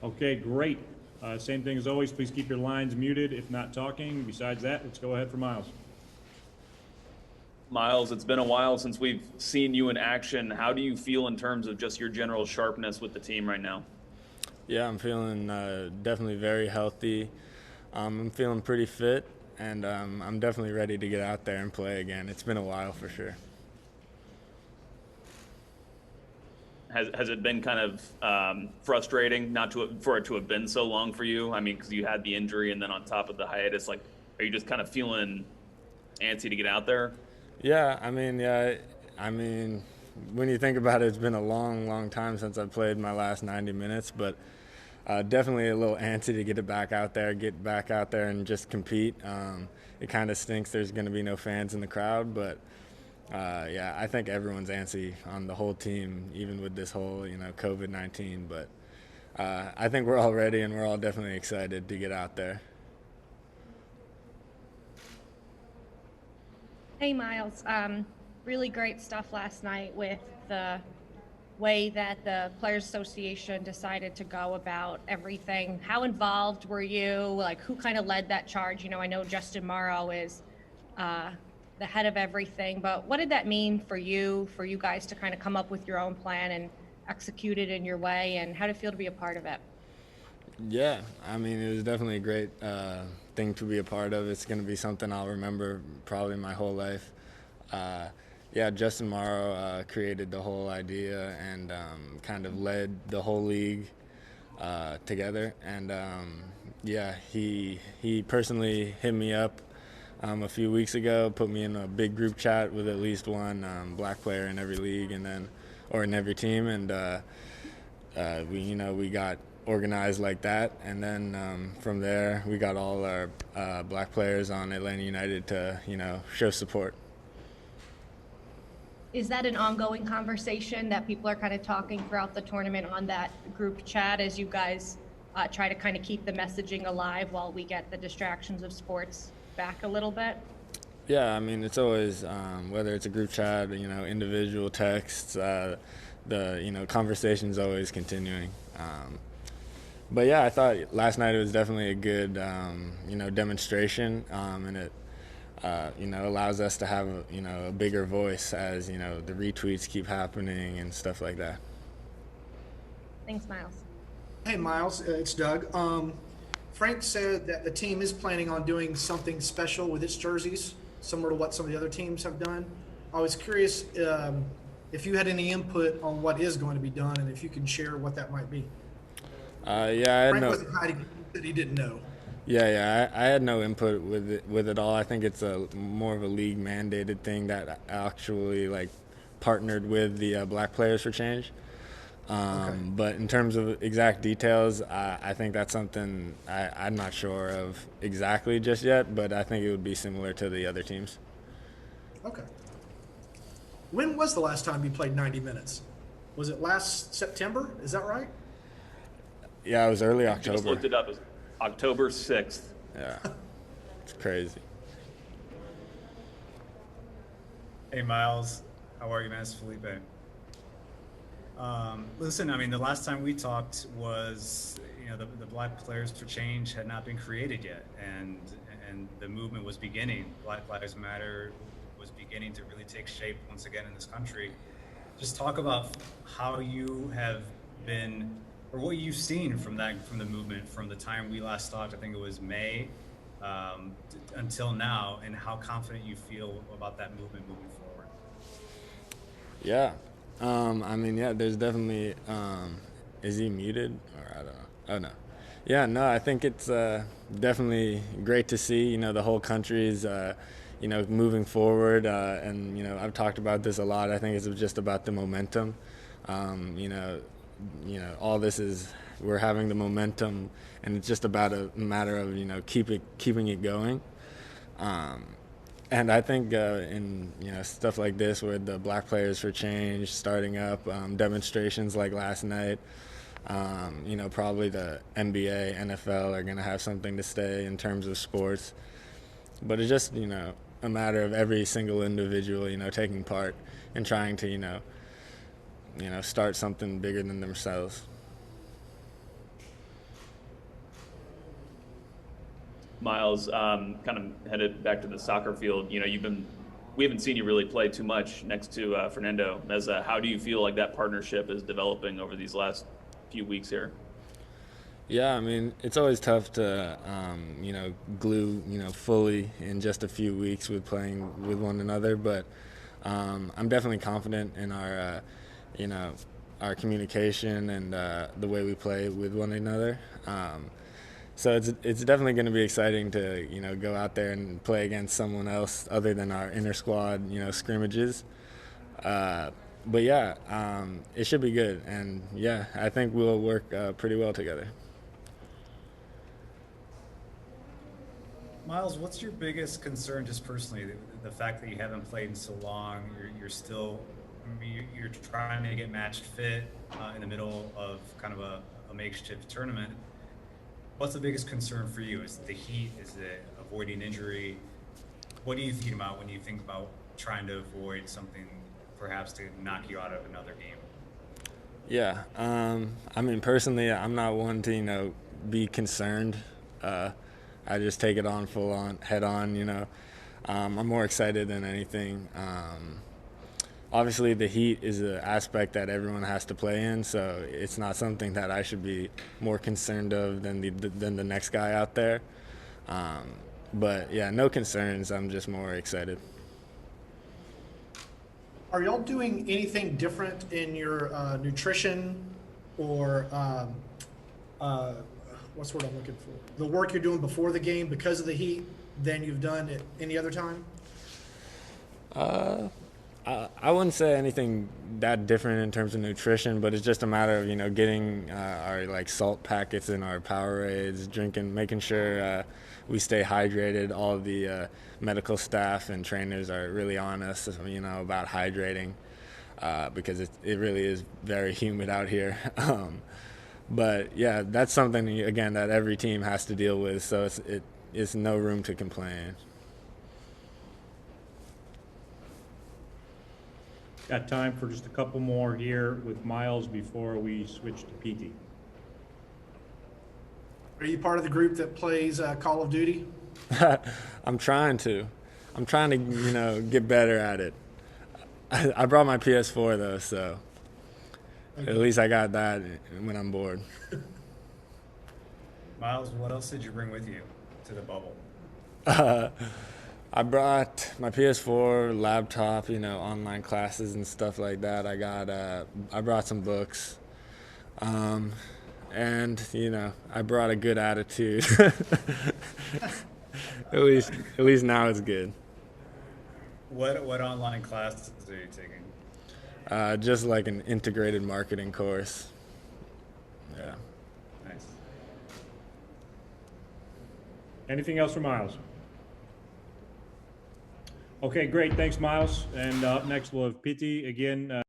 Okay, great. Same thing as always. Please keep your lines muted if not talking. Besides that, let's go ahead for Miles. Miles, it's been a while since we've seen you in action. How do you feel in terms of just your general sharpness with the team right now? Yeah, I'm feeling definitely very healthy. I'm feeling pretty fit, and I'm definitely ready to get out there and play again. It's been a while for sure. Has it been kind of frustrating for it to have been so long for you? I mean, because you had the injury and then on top of the hiatus, like, are you just kind of feeling antsy to get out there? Yeah, when you think about it, it's been a long, long time since I played my last 90 minutes, but definitely a little antsy to get get back out there and just compete. It kind of stinks there's going to be no fans in the crowd, but yeah, I think everyone's antsy on the whole team, even with this whole, COVID-19. But I think we're all ready and we're all definitely excited to get out there. Hey, Miles. Really great stuff last night with the way that the Players Association decided to go about everything. How involved were you? Like, who kind of led that charge? I know Justin Morrow is uh, the head of everything, but what did that mean for you guys to kind of come up with your own plan and execute it in your way? And how did it feel to be a part of it? Yeah, it was definitely a great thing to be a part of. It's going to be something I'll remember probably my whole life. Uh, yeah, Justin Morrow created the whole idea and kind of led the whole league together. And yeah, he personally hit me up a few weeks ago, put me in a big group chat with at least one black player in every league, or in every team, and we got organized like that, and then from there we got all our black players on Atlanta United to show support. Is that an ongoing conversation that people are kind of talking throughout the tournament on that group chat as you guys try to kind of keep the messaging alive while we get the distractions of sports back a little bit? Yeah, it's always whether it's a group chat, individual texts, the conversation's always continuing. But yeah, I thought last night it was definitely a good demonstration, and it allows us to have a bigger voice as the retweets keep happening and stuff like that. Thanks, Miles. Hey, Miles, it's Doug. Frank said that the team is planning on doing something special with its jerseys, similar to what some of the other teams have done. I was curious if you had any input on what is going to be done and if you can share what that might be. Yeah, I had Frank no. wasn't hiding that he didn't know. Yeah, I had no input with it all. I think it's a more of a league mandated thing that actually partnered with the Black Players for Change. Okay. But in terms of exact details, I think that's something I'm not sure of exactly just yet, but I think it would be similar to the other teams. Okay. When was the last time you played 90 minutes? Was it last September? Is that right? Yeah, it was early Just October. looked it up. It's October 6th. Yeah, it's crazy. Hey Miles, how are you, man? It's Felipe. Listen, the last time we talked was, the Black Players for Change had not been created yet, and the movement was beginning. Black Lives Matter was beginning to really take shape once again in this country. Just talk about how you have been, or what you've seen from the movement from the time we last talked. I think it was May, until now, and how confident you feel about that movement moving forward. Yeah. Yeah, there's definitely, is he muted? Or I don't know. Oh, no. Yeah, no, I think it's definitely great to see, the whole country's, moving forward. I've talked about this a lot. I think it's just about the momentum. All this is, we're having the momentum, and it's just about a matter of, keeping it going. And I think in stuff like this, where the Black Players for Change starting up, demonstrations like last night, probably the NBA, NFL are going to have something to say in terms of sports. But it's just a matter of every single individual taking part and trying to start something bigger than themselves. Miles, kind of headed back to the soccer field. You know, we haven't seen you really play too much next to Fernando. Meza, how do you feel like that partnership is developing over these last few weeks here? Yeah, I mean, it's always tough to, glue, fully in just a few weeks with playing with one another. But I'm definitely confident in our communication and the way we play with one another. So it's definitely going to be exciting to, go out there and play against someone else other than our inter squad, scrimmages. But yeah, it should be good. And yeah, I think we'll work pretty well together. Miles, what's your biggest concern, just personally, the fact that you haven't played in so long? You're still, I mean, you're trying to get match fit in the middle of kind of a makeshift tournament. What's the biggest concern for you? Is it the heat? Is it avoiding injury? What do you think about when you think about trying to avoid something perhaps to knock you out of another game? Yeah, I mean, personally, I'm not one to, be concerned. I just take it on full on, head on, I'm more excited than anything. Obviously, the heat is an aspect that everyone has to play in, so it's not something that I should be more concerned of than the next guy out there. But yeah, no concerns. I'm just more excited. Are y'all doing anything different in your nutrition or what's the word I'm looking for? The work you're doing before the game because of the heat than you've done at any other time? I wouldn't say anything that different in terms of nutrition, but it's just a matter of, getting our salt packets in our Powerades, drinking, making sure we stay hydrated. All of the medical staff and trainers are really on us, about hydrating because it really is very humid out here. But yeah, that's something, again, that every team has to deal with, so it's no room to complain. Got time for just a couple more here with Miles before we switch to PT. Are you part of the group that plays Call of Duty? I'm trying to, get better at it. I brought my PS4 though, so at least I got that when I'm bored. Miles, what else did you bring with you to the bubble? I brought my PS4, laptop, online classes and stuff like that. I brought some books, and I brought a good attitude. At least now it's good. What online classes are you taking? Just like an integrated marketing course. Yeah. Nice. Anything else for Miles? Okay, great. Thanks, Miles. And up next, we'll have PT again.